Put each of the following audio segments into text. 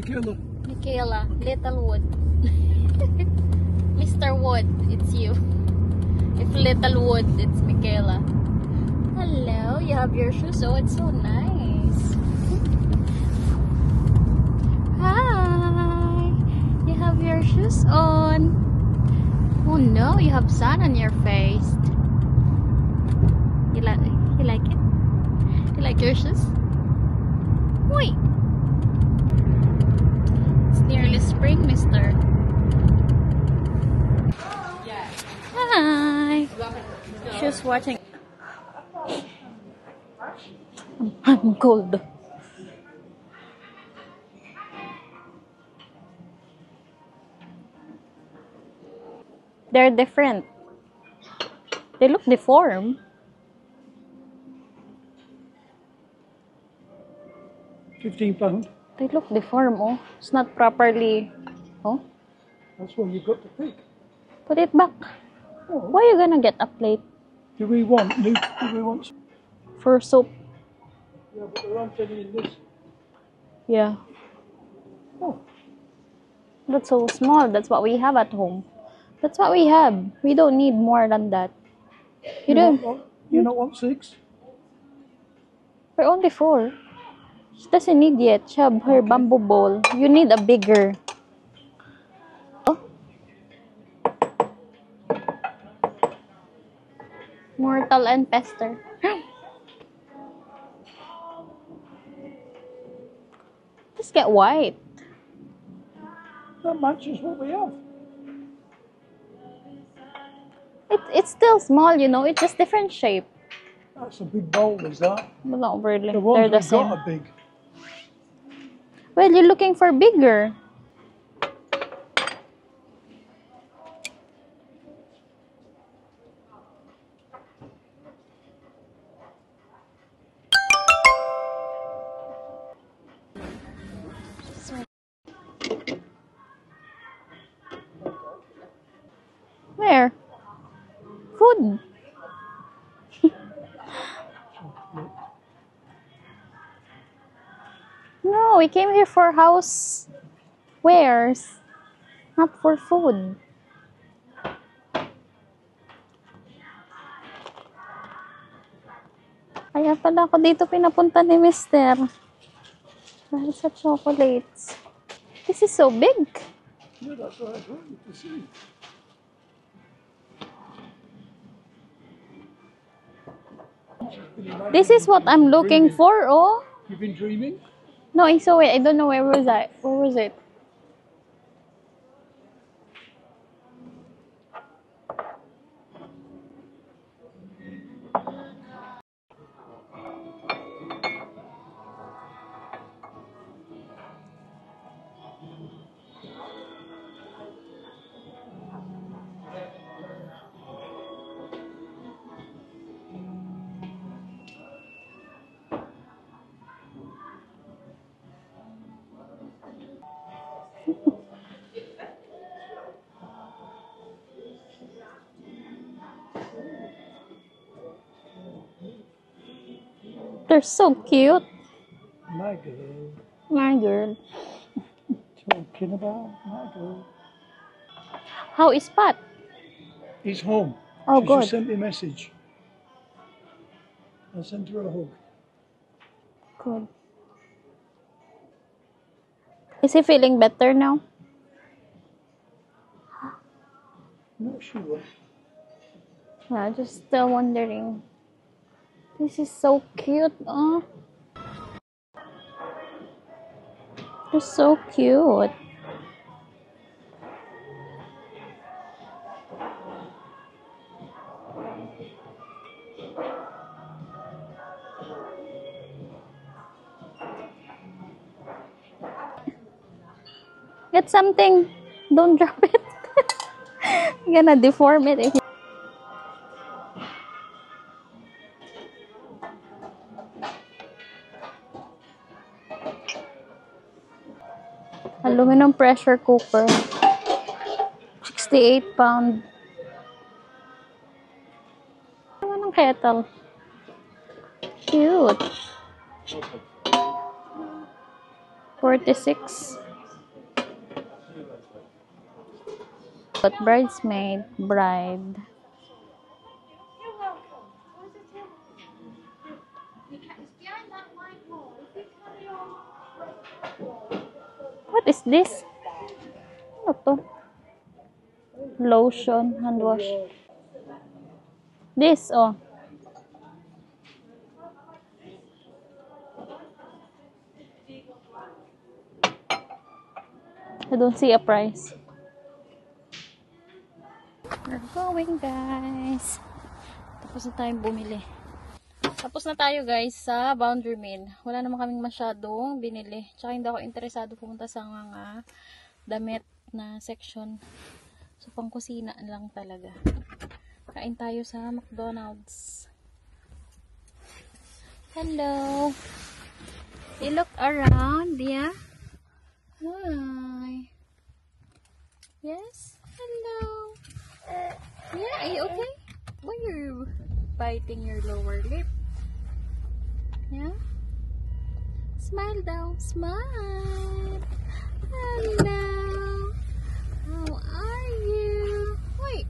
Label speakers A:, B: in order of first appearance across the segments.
A: Michaela.
B: Michaela, Little Wood. Mr. Wood, it's you. If Little Wood, it's Michaela. Hello, you have your shoes. Oh, it's so nice. Hi. You have your shoes on. Oh no, you have sun on your face. You like it? You like your shoes? Wait. It's nearly spring, mister. Hi. She's watching. I'm cold. They're different. They look deformed.
A: £15.
B: They look deformed, oh. It's not properly. Oh,
A: That's what you've got to pick.
B: put it back.
A: Oh.
B: Why are you gonna get a plate
A: Do we want new? Do we want?
B: for soup?
A: Yeah, but there aren't any in this.
B: Yeah.
A: Oh,
B: That's so small. That's what we have at home. That's what we have. We don't need more than that. You don't?
A: You not want 6?
B: We're only 4. She doesn't need yet. She have her bamboo bowl. You need a bigger. Oh. Mortal and Pester. Just get white.
A: That matches what we have.
B: It's still small, you know. It's just different shape.
A: That's a big bowl, is that?
B: But not really.
A: The ones
B: They're the
A: we've
B: same.
A: got are big.
B: Well, you're looking for bigger. Where? Food. No, we came here for house wares, not for food. Kaya pala ako dito pinapunta ni Mister. Dahil sa chocolates. This is so big.
A: Yeah, that's what I want you to see.
B: This is what I'm looking for, oh.
A: You've been dreaming?
B: No, I saw it. I don't know where was I. Where was it? They're so cute.
A: My girl.
B: My girl.
A: Talking about my girl.
B: How is Pat?
A: He's home.
B: Oh,
A: She
B: good.
A: just sent me a message. I sent her a hug.
B: Good. Is he feeling better now?
A: Not sure.
B: Yeah, just still wondering. This is so cute, oh. They're so cute. Get something. Don't drop it. You're gonna deform it if you... Aluminum pressure cooker. 68 pound. Ano ng kettle? Cute. 46. But bridesmaid, bride.
C: You're welcome. Where's the table? It's behind that white wall. If you carry on that wall.
B: What is this? Ano to? Lotion, hand wash. This, oh. I don't see a price. We're going, guys. Tapos na tayong bumili. Tapos na tayo, guys, sa Boundary Mill. Wala naman kaming masyadong binili. Tsaka hindi ako interesado pumunta sa mga damit na section. So, pang kusina lang talaga. Kain tayo sa McDonald's. Hello! You look around, yeah? Hi. Yes? Hello. Yeah, are you okay? Why you're biting your lower lip? Yeah? Smile daw. Smile. Hello. How are you? Wait.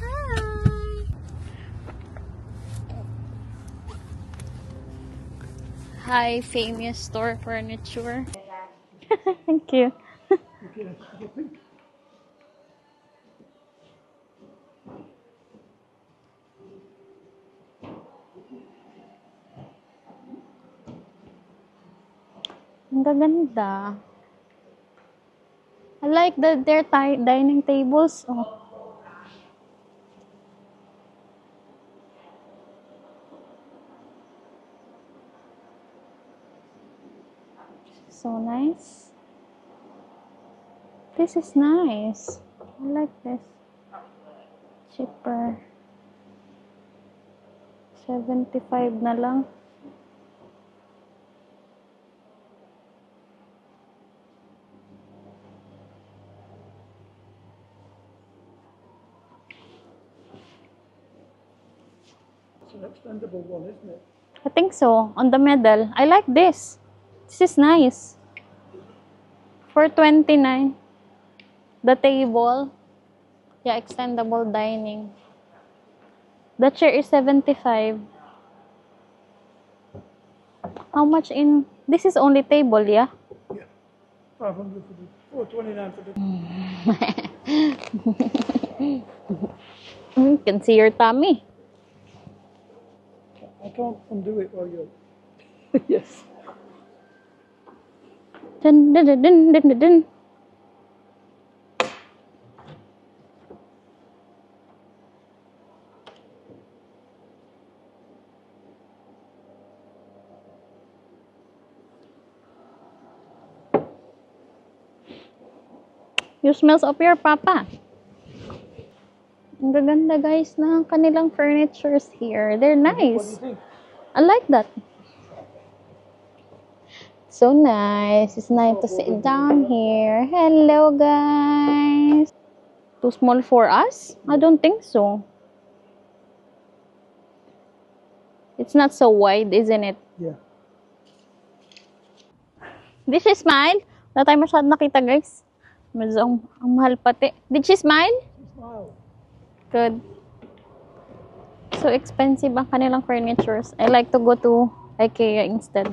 B: Hi. Hi, famous store furniture. Thank you. Ang gaganda. I like their dining tables. Oh. So nice. This is nice. I like this. Cheaper. 75 na lang.
A: It's an extendable one, isn't it?
B: I think so. On the middle. I like this. This is nice. For 29. The table. Yeah, extendable dining. The chair is 75. How much in... This is only table, yeah?
A: Yeah. 500 for the... Oh, 29 for the...
B: You can see your tummy.
A: I can't undo it while you're... Yes.
B: Dun, dun, dun, dun, dun, dun, dun. You smells of your papa. Ang gaganda, guys, ng kanilang furnitures here. They're
A: What do you
B: nice.
A: think?
B: I like that. So nice. It's nice to sit down here. Hello, guys. Too small for us? I don't think so. It's not so wide, isn't it?
A: Yeah.
B: Did she smile? Wala tayo masyadong nakita, guys. Medyo ang mahal pati. Did she smile?
A: Wow.
B: Good. So expensive ang kanilang furnitures. I like to go to IKEA instead.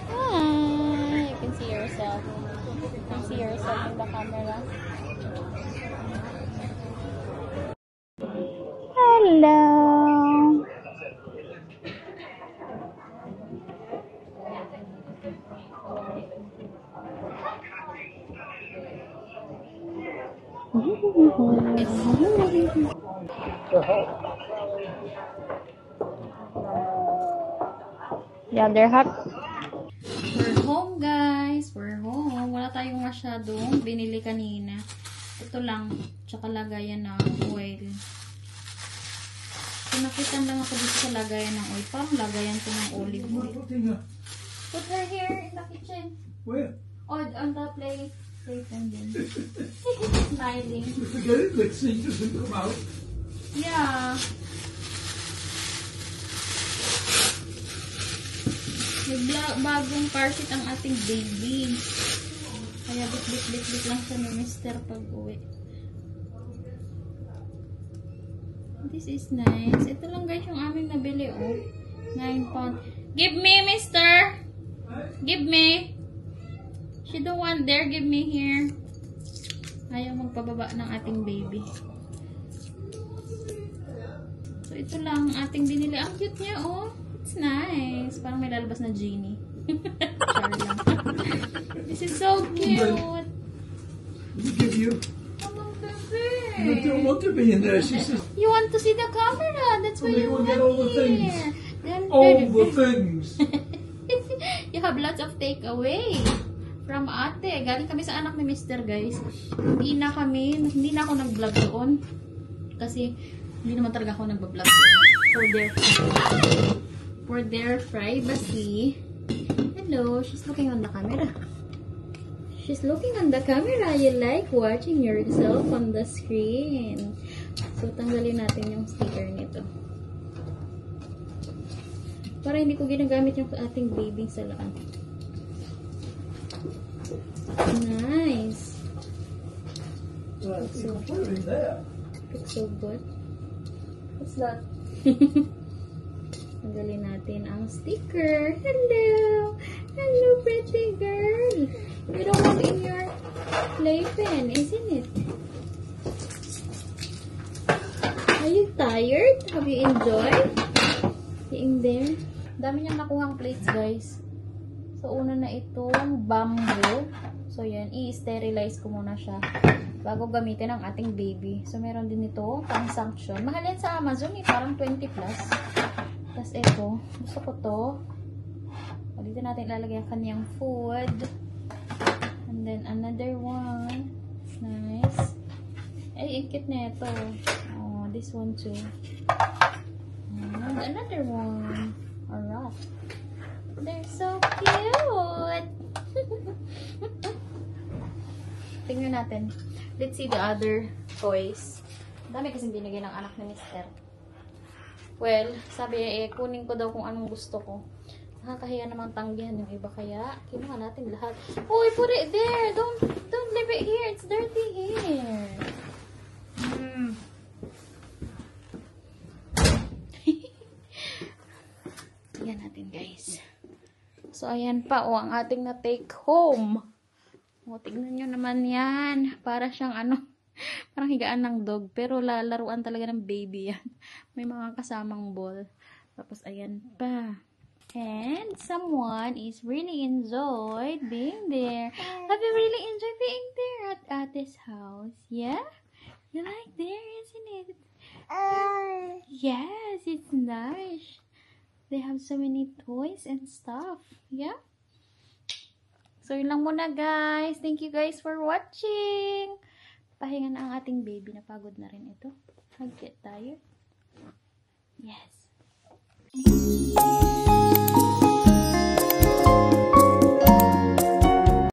B: Hi! You can see yourself. You can see yourself in the camera. Hello!
A: The hot.
B: Yeah, they're hot. We're home, guys. We're home. Wala tayong masyadong binili kanina. Ito lang. Tsaka lagayan ng oil. Pinakitan lang ako dito sa lagayan ng oil. Parang lagayan ko ng olive oil. Put her here in the kitchen.
A: Where?
B: On the plate. Plate and then. Smiling.
A: You forget it, let's see, it doesn't come out.
B: Yeah. May bagong carpet ang ating baby. I Kaya bit lang siya ni Mr. pag-uwi. This is nice. Ito lang guys yung aming nabili, oh. 9 pound. Give me, mister! Give me! She don't want there. Give me here. Ayaw magpababa ng ating baby. So, ito lang ang ating binili. Ang cute niya, oh. It's nice. Parang may lalabas na genie. Sorry lang. This is so cute.
A: We give you. You don't want to be in there. She says,
B: You want to see the camera? That's why
A: Well,
B: you
A: you will
B: want
A: get all the
B: here.
A: things.
B: Then,
A: all the things.
B: you have lots of takeaway from ate. Galing kami sa anak ni Mr. guys. Hindi na ako nag-vlog doon. Kasi, hindi naman talaga ako nag-vlog doon. For their privacy. Hello, she's looking on the camera. She's looking on the camera. You like watching yourself on the screen. So, tanggalin natin yung sticker nito. Para hindi ko ginagamit yung ating baby sa laan. Nice.
A: Well, you can put it in there.
B: Looks so good.
C: What's that?
B: Tanggalin natin ang sticker. Hello! Hello, pretty girl! You don't want in your playpen, isn't it? Are you tired? Have you enjoyed being there? Dami niyang nakuhang plates, guys. So, una na itong bamboo. So, yan. I-sterilize ko muna siya bago gamitin ang ating baby. So, meron din ito pang sanction. Mahal yan sa Amazon, eh. Parang 20 plus. Tapos, ito. Gusto ko to. O, dito natin ilalagay ang kanyang food. And then, another one. Nice. Ay, ang cute na ito. Oh, this one too. And another one. Alright. They're so cute. Tingnan natin. Let's see the other toys. Dami kasing binigay ng anak ni Mr. Well, sabi kunin ko daw kung anong gusto ko. Nakakahiya namang tanggihan yung iba, kaya kinuha natin lahat. Uy, put it there. Don't leave it here. It's dirty here. Yan natin, guys. So, ayan pa, ang ating na-take home. O, tignan nyo naman yan. Para siyang parang higaan ng dog. Pero lalaruan talaga ng baby yan. May mga kasamang ball. Tapos, ayan pa. And someone is really enjoyed being there. Have you really enjoyed being there at Ate's house? Yeah? You like there, isn't it? Yes, it's nice. They have so many toys and stuff. Yeah? So, yun lang muna, guys. Thank you guys for watching. Pahinga na ang ating baby. Napagod na rin ito. Hug tayo. Yes.